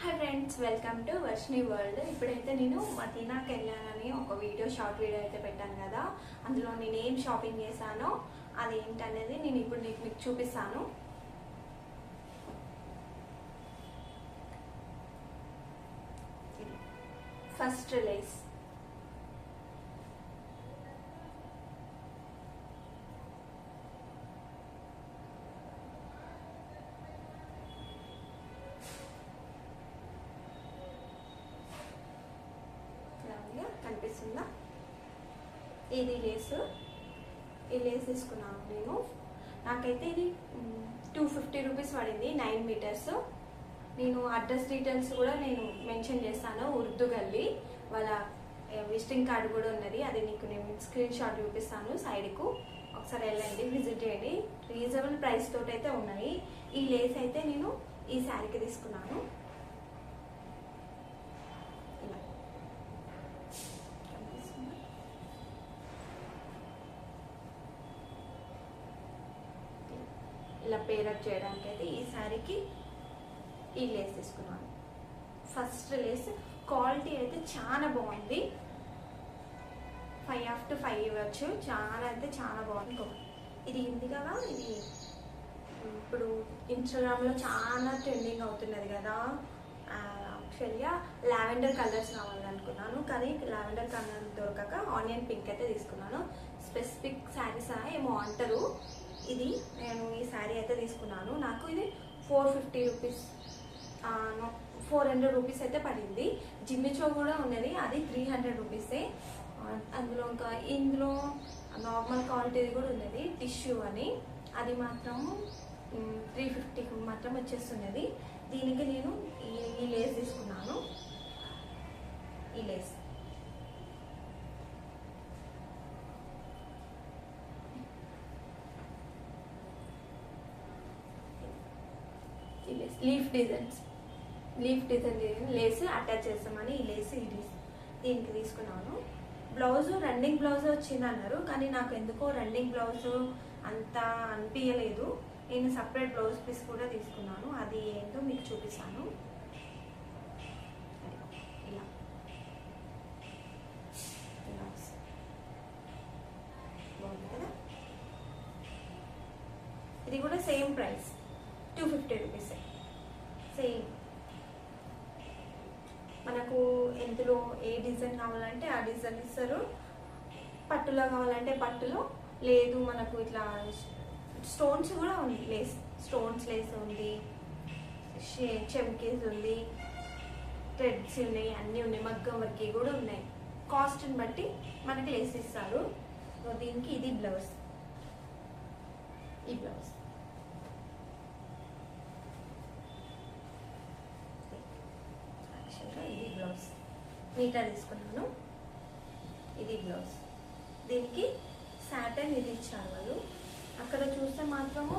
Hi friends, welcome to Varshini world. ఇప్పుడైతే నేను మదీనాకి వెళ్ళానని ఒక షార్ట్ వీడియో అయితే పెట్టాను కదా. అందులో నేను ఏం షాపింగ్ చేశానో అదేంటనేది నేను ఇప్పుడు మీకు చూపిస్తాను. ఫస్ట్ లేస్, కనిపిస్తుందా? ఇది లేసు, ఈ లేస్ తీసుకున్నాను నేను. నాకైతే ఇది 250 రూపీస్ పడింది, 9 మీటర్స్. నేను అడ్రస్ డీటెయిల్స్ కూడా నేను మెన్షన్ చేస్తాను. ఉర్దూ గల్లీ వాళ్ళ విజిటింగ్ కార్డు కూడా ఉన్నది, అది నీకు నేను స్క్రీన్ షాట్ చూపిస్తాను సైడ్కు. ఒకసారి వెళ్ళండి, విజిట్ చేయండి. రీజనబుల్ ప్రైస్ తోటి అయితే ఉన్నాయి. ఈ లేస్ అయితే నేను ఈ శారీకి తీసుకున్నాను. ఇలా పేరప్ చేయడానికి అయితే ఈ శారీకి ఈ లేస్ తీసుకున్నాను. ఫస్ట్ లేస్ క్వాలిటీ అయితే చాలా బాగుంది. 5/5 ఇవ్వచ్చు. చాలా అంటే చాలా బాగుంది. ఇది ఉంది కదా, ఇది ఇప్పుడు ఇన్స్టాగ్రామ్లో చాలా ట్రెండింగ్ అవుతున్నది కదా. యాక్చువల్గా లావెండర్ కలర్స్ కావాలనుకున్నాను, కానీ లావెండర్ కలర్ దొరకక ఆనియన్ పింక్ అయితే తీసుకున్నాను. స్పెసిఫిక్ శారీస్ ఏమో అంటారు. ఇది నేను ఈ శారీ అయితే తీసుకున్నాను. నాకు ఇది 450 రూపీస్ 400 రూపీస్ అయితే పడింది. జిమ్మిచో కూడా ఉన్నది, అది 300 రూపీసే. అందులో ఇంకా ఇందులో నార్మల్ క్వాలిటీది కూడా ఉన్నది, టిష్యూ అని. అది మాత్రం 350 మాత్రం వచ్చేస్తున్నది. దీనికి నేను ఈ లేస్ తీసుకున్నాను. ఈ lace leaf design lace attach చేస్తామని ఈ లేస్ దీనికి తీసుకున్నాను. బ్లౌజ్ రన్నింగ్ బ్లౌజ్ వచ్చింది అన్నారు, కానీ నాకు ఎందుకో రన్నింగ్ బ్లౌజ్ అంత అనిపించలేదు. నేను సపరేట్ బ్లౌజ్ పీస్ కూడా తీసుకున్నాను, అది ఏంటో మీకు చూపిస్తాను. ఇలా బాగుంది కదా. ఇది కూడా సేమ్ ప్రైస్, 250 రూపీస్. సేమ్ మనకు ఎందులో ఏ డిజైన్ కావాలంటే ఆ డిజైన్ ఇస్తారు. పట్టులో కావాలంటే పట్టులో, లేదు మనకు ఇట్లా స్టోన్స్ కూడా ఉంది. స్టోన్స్ లేస్ ఉంది, చెమ్కీస్ ఉంది, థ్రెడ్స్ ఉన్నాయి, అన్నీ ఉన్నాయి, మగ్గం వర్క్ కూడా ఉన్నాయి. కాస్ట్ని బట్టి మనకి లేస్ ఇస్తారు. దీనికి ఇది బ్లౌజ్, ఈ బ్లౌజ్ ఇది బ్లౌజ్ మీటర్ తీసుకున్నాను. ఇది బ్లౌజ్, దీనికి సాటన్ ఇది ఇచ్చారు వాళ్ళు. అక్కడ చూస్తే మాత్రము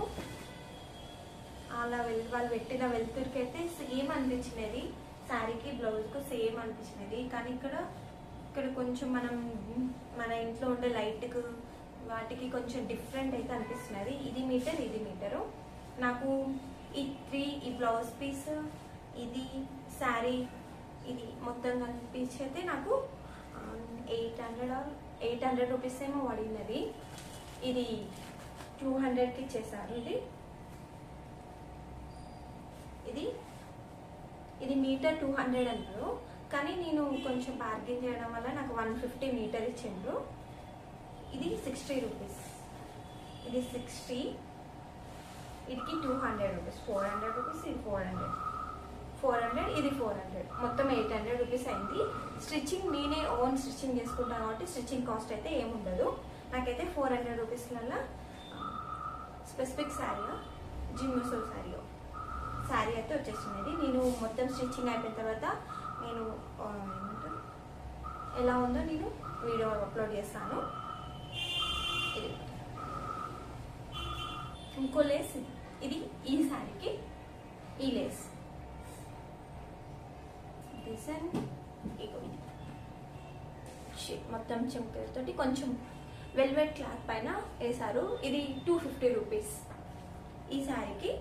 అలా వాళ్ళు పెట్టిన వెళ్తురికి అయితే సేమ్ అనిపించినది, శారీకి బ్లౌజ్కు సేమ్ అనిపించినది. కానీ ఇక్కడ కొంచెం మన ఇంట్లో ఉండే లైట్కు వాటికి కొంచెం డిఫరెంట్ అయితే అనిపిస్తున్నది. ఇది మీటర్, ఇది మీటరు. నాకు ఈ బ్లౌజ్ పీస్, ఇది శారీ, ఇది మొత్తం కనిపించి అయితే నాకు 800 రూపీస్ ఏమో పడినది. ఇది 200కి ఇచ్చేసారు. ఇది మీటర్ 200 అన్నారు, కానీ నేను కొంచెం బార్గెన్ చేయడం వల్ల నాకు 150 మీటర్ ఇచ్చిండ్రు. ఇది 60 రూపీస్, ఇది 60, ఇదికి 200 రూపీస్, 400 రూపీస్, ఇది 400, ఇది 400, మొత్తం 800 రూపీస్ అయింది. స్టిచ్చింగ్ నేనే ఓన్ స్టిచ్చింగ్ చేసుకుంటాను కాబట్టి స్టిచ్చింగ్ కాస్ట్ అయితే ఏముండదు. నాకైతే 400 రూపీస్లలో స్పెసిఫిక్ శారీ, జిమ్మిచో శారీ అయితే వచ్చేస్తున్నది. నేను మొత్తం స్టిచ్చింగ్ అయిపోయిన తర్వాత నేను ఎలా ఉందో నేను వీడియో అప్లోడ్ చేస్తాను. ఇది ఇంకో లేస్, ఇది ఈ శారీకి ఈ లేస్ డిజైన్ మొత్తం చెంకలతోటి కొంచెం వెల్వెట్ క్లాత్ పైన వేశారు. ఇది 250 రూపీస్. ఈ శారీకి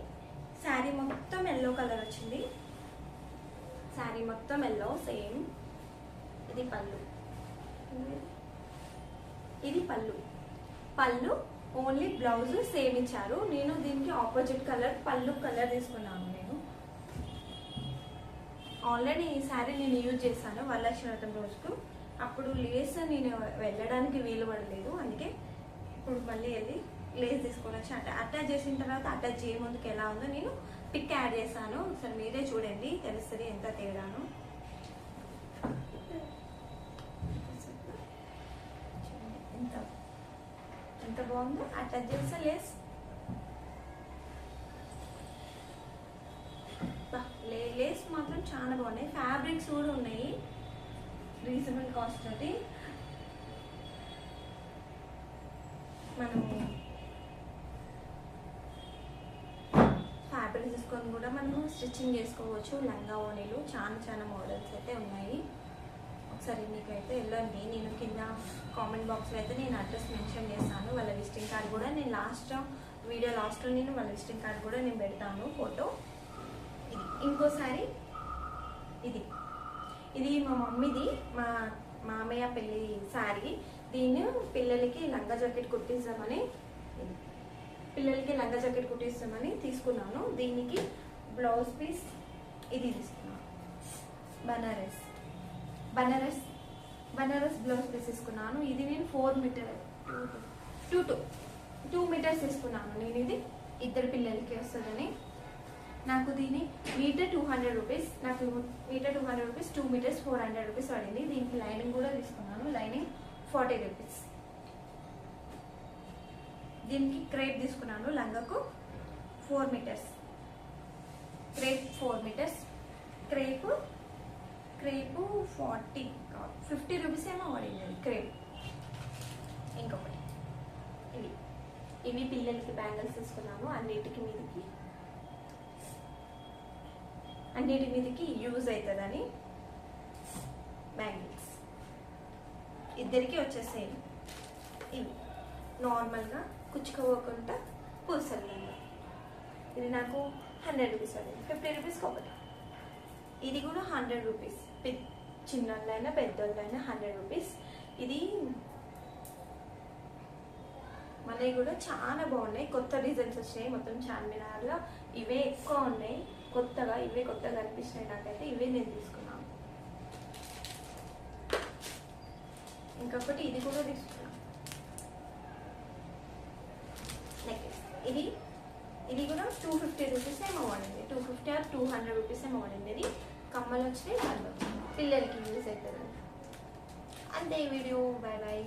శారీ మొత్తం ఎల్లో కలర్ వచ్చింది. శారీ మొత్తం ఎల్లో సేమ్. ఇది పళ్ళు, ఇది పళ్ళు ఓన్లీ బ్లౌజ్ సేమ్ ఇచ్చారు. నేను దీనికి ఆపోజిట్ కలర్ పళ్ళు కలర్ తీసుకున్నాను. నేను ఆల్రెడీ ఈ శారీ నేను యూజ్ చేశాను వరలక్ష్మి వ్రతం రోజుకు. అప్పుడు లేస్ నేను వెళ్ళడానికి వీలు పడలేదు, అందుకే ఇప్పుడు మళ్ళీ వెళ్ళి లేస్ తీసుకొని వచ్చి అటాచ్ చేసిన తర్వాత అటాచ్ చేయముందుకు ఎలా ఉందో నేను పిక్ యాడ్ చేశాను. ఒకసారి మీరే చూడండి, తెలుస్తుంది ఎంత తేడాను. ఎంత బాగుందో అటాచ్ చేసా లేస్. లేస్ మాత్రం చాలా బాగున్నాయి. ఫ్యాబ్రిక్స్ కూడా ఉన్నాయి రీజనబుల్ కాస్ట్ తోటి. మనము ఫ్యాబ్రిక్ తీసుకొని కూడా మనము స్టిచ్చింగ్ చేసుకోవచ్చు. లంగా ఓణీలు చాలా మోడల్స్ అయితే ఉన్నాయి. ఒకసారి మీకైతే వెళ్ళండి. నేను కింద కామెంట్ బాక్స్లో అయితే నేను అడ్రస్ మెన్షన్ చేస్తాను. వాళ్ళ విజిటింగ్ కార్డ్ కూడా నేను వీడియో లాస్ట్లో నేను వాళ్ళ విజిటింగ్ కార్డ్ కూడా నేను పెడతాను ఫోటో. ఇది ఇంకోసారి ఇది మా మమ్మీది, మా మామయ్య పెళ్ళి శారీ. దీన్ని పిల్లలకి లంగా జాకెట్ కుట్టిస్తామని తీసుకున్నాను. దీనికి బ్లౌజ్ పీస్ ఇది తీసుకున్నాను. బనారస్ బ్లౌజ్ పీస్ తీసుకున్నాను. ఇది నేను 4 మీటర్ 2 మీటర్స్ తీసుకున్నాను. నేను ఇది ఇద్దరు పిల్లలకి వస్తుందని. నాకు దీని మీటర్ 200 రూపీస్. నాకు మీటర్ 200 రూపీస్, 2 మీటర్స్ 400 రూపీస్ పడింది. దీనికి లైనింగ్ కూడా తీసుకున్నాను. Lining 40 rupees. దీనికి క్రేప్ తీసుకున్నాను. లంగకు 4 metres, crepe 4 metres. Crepe 50 rupees ఏమో పడింది క్రేప్. ఇంకొకటి ఇవి పిల్లలకి బ్యాంగిల్స్ తీసుకున్నాను. అన్నిటి మీదకి యూజ్ అవుతుందని బ్యాంగిల్స్ ఇద్దరికి వచ్చేసాయి. ఇవి నార్మల్గా కుచ్చుకోకుండా పూసలు. ఇది నాకు 100 రూపీస్ పడింది. 50 రూపీస్కి ఒకటి. ఇది కూడా 100 రూపీస్. చిన్నోళ్ళైనా పెద్దోళ్ళైనా 100 రూపీస్. ఇది మనవి కూడా చాలా బాగున్నాయి. కొత్త డిజైన్స్ వచ్చినాయి. మొత్తం చార్మినార్లో ఇవే ఎక్కువ ఉన్నాయి. ఇవే కొత్తగా అనిపించినాయి నాకైతే. ఇవే నేను తీసుకున్నాను. ఇంకొకటి ఇది కూడా తీసుకున్నాను. నెక్లెస్ ఇది కూడా 250 రూపీస్ ఏమో పడింది. 250 ఆర్ 200 రూపీస్ ఏమో పడింది. ఇది కమ్మలు వచ్చినాయి. పిల్లలకి యూజ్ అవుతుంది. అంతే. Video bye.